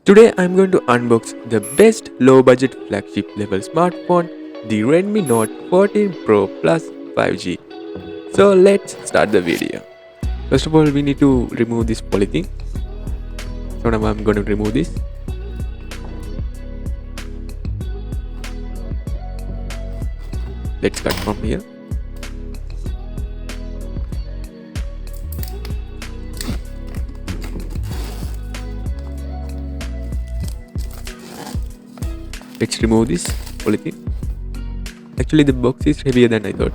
Today I'm going to unbox the best low budget flagship level smartphone, the Redmi Note 14 Pro Plus 5G. So let's start the video. First of all, we need to remove this polythene. So now I'm going to remove this. Let's cut from here. Let's remove this polythene. Actually, the box is heavier than I thought.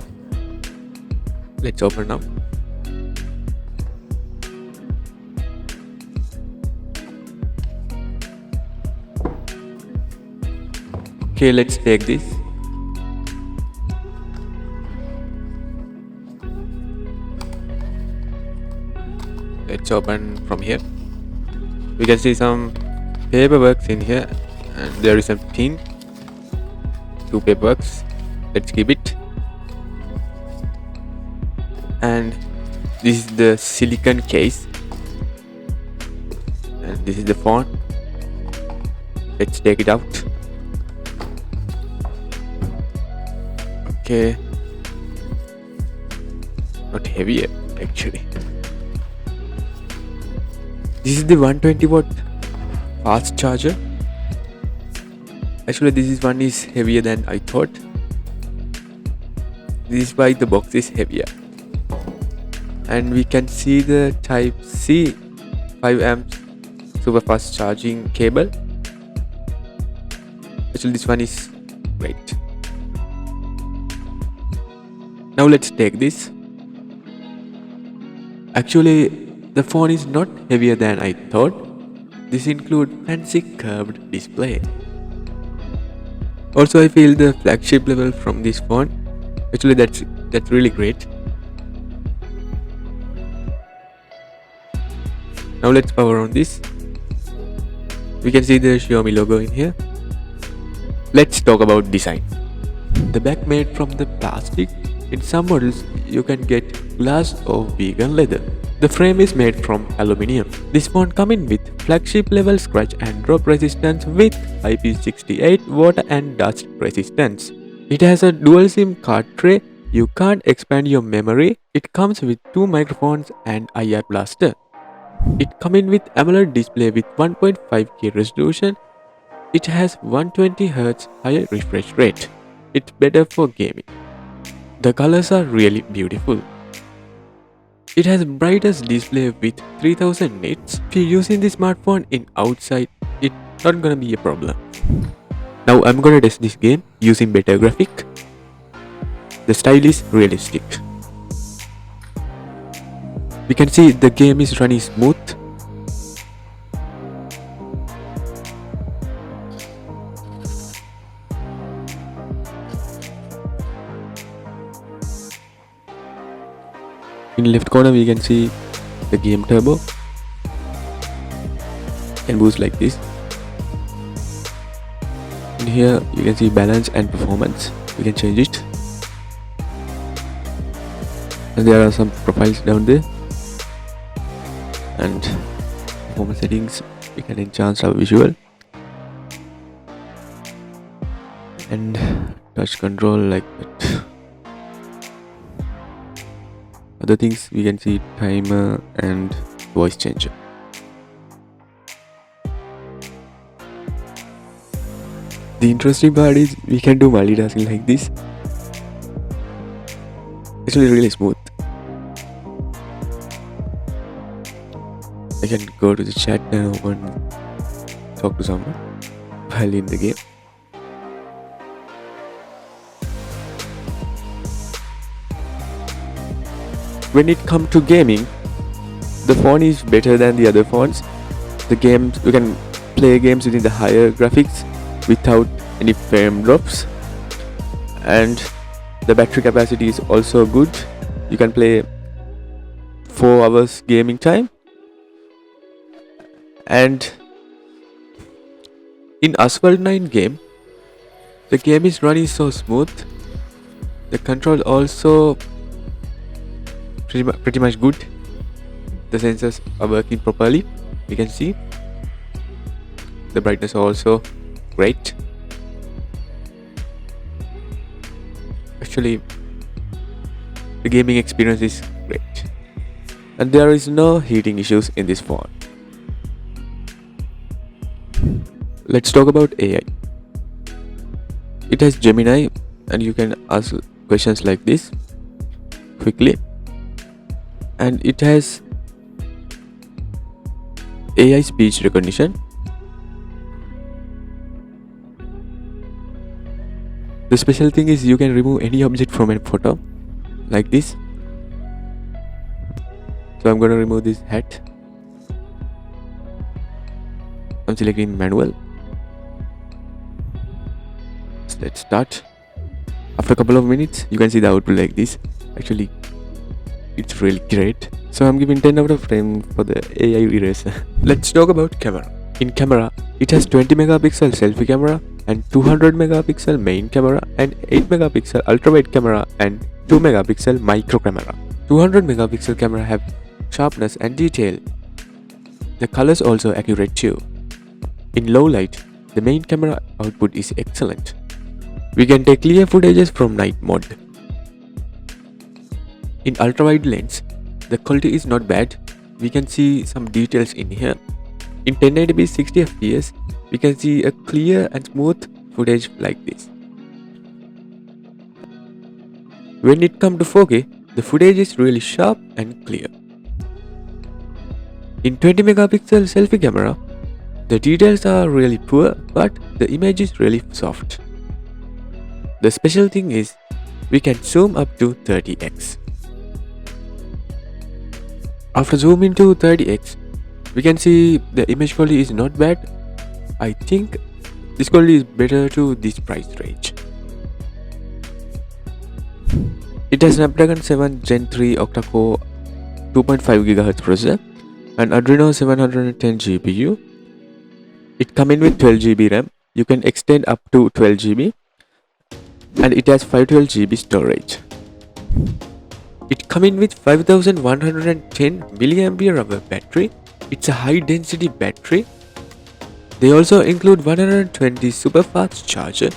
Let's open now. Okay, let's take this. Let's open from here. We can see some paperwork in here, and there is a pin. Two paperworks. Let's keep it. And this is the silicone case, and this is the phone. Let's take it out. Okay, not heavy actually. This is the 120 watt fast charger. Actually, this one is heavier than I thought. This is why the box is heavier. And we can see the type C 5 amps super fast charging cable. Actually, this one is great. Now let's take this. Actually, the phone is not heavier than I thought. This includes fancy curved display. Also, I feel the flagship level from this phone. Actually, that's really great. Now let's power on this. We can see the Xiaomi logo in here. Let's talk about design. The back made from the plastic. In some models, you can get glass or vegan leather. The frame is made from aluminium. This phone comes in with flagship level scratch and drop resistance with IP68 water and dust resistance. It has a dual SIM card tray. You can't expand your memory. It comes with two microphones and IR blaster. It comes in with AMOLED display with 1.5K resolution. It has 120Hz higher refresh rate. It's better for gaming. The colors are really beautiful. It has brightest display with 3000 nits. If you're using the smartphone in outside, it's not gonna be a problem. Now I'm gonna test this game using better graphic. The style is realistic. We can see the game is running smooth. In left corner we can see the game turbo and boost like this. In here you can see balance and performance. We can change it. And there are some profiles down there. And performance settings, we can enhance our visual. And touch control like that. Other things we can see timer and voice changer. The interesting part is we can do multitasking like this. Actually really smooth. I can go to the chat and talk to someone while in the game. When it comes to gaming, the phone is better than the other phones. The games, you can play games within the higher graphics without any frame drops, and the battery capacity is also good. You can play 4 hours gaming time, and in Asphalt 9 game, the game is running so smooth. The control also pretty much good. The sensors are working properly, we can see. The brightness also great. Actually, the gaming experience is great. And there is no heating issues in this phone. Let's talk about AI. It has Gemini and you can ask questions like this quickly. And it has AI speech recognition. The special thing is you can remove any object from a photo like this. So I'm gonna remove this hat. I'm selecting manual. So let's start. After a couple of minutes, you can see the output like this. Actually, it's really great. So I'm giving 10 out of 10 for the AI eraser. Let's talk about camera. In camera, it has 20 megapixel selfie camera and 200 megapixel main camera and 8 megapixel ultra wide camera and 2 megapixel micro camera. 200 megapixel camera have sharpness and detail. The colors also accurate too. In low light, the main camera output is excellent. We can take clear footages from night mode. In ultra wide lens, the quality is not bad. We can see some details in here. In 1080p 60 fps, we can see a clear and smooth footage like this. When it comes to 4K, the footage is really sharp and clear. In 20 megapixel selfie camera, the details are really poor, but the image is really soft. The special thing is, we can zoom up to 30x. After zooming to 30x, we can see the image quality is not bad. I think this quality is better to this price range. It has Snapdragon 7 Gen 3 octa-core 2.5 GHz processor and Adreno 710 GPU. It comes in with 12 GB RAM. You can extend up to 12 GB and it has 512 GB storage. It comes in with 5110 mAh battery. It's a high density battery. They also include 120 super fast charger.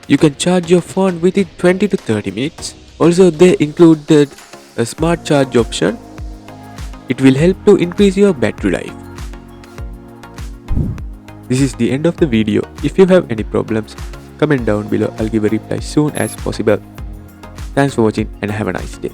You can charge your phone within 20 to 30 minutes. Also, they included a smart charge option. It will help to increase your battery life. This is the end of the video. If you have any problems, comment down below. I'll give a reply soon as possible. Thanks for watching and have a nice day.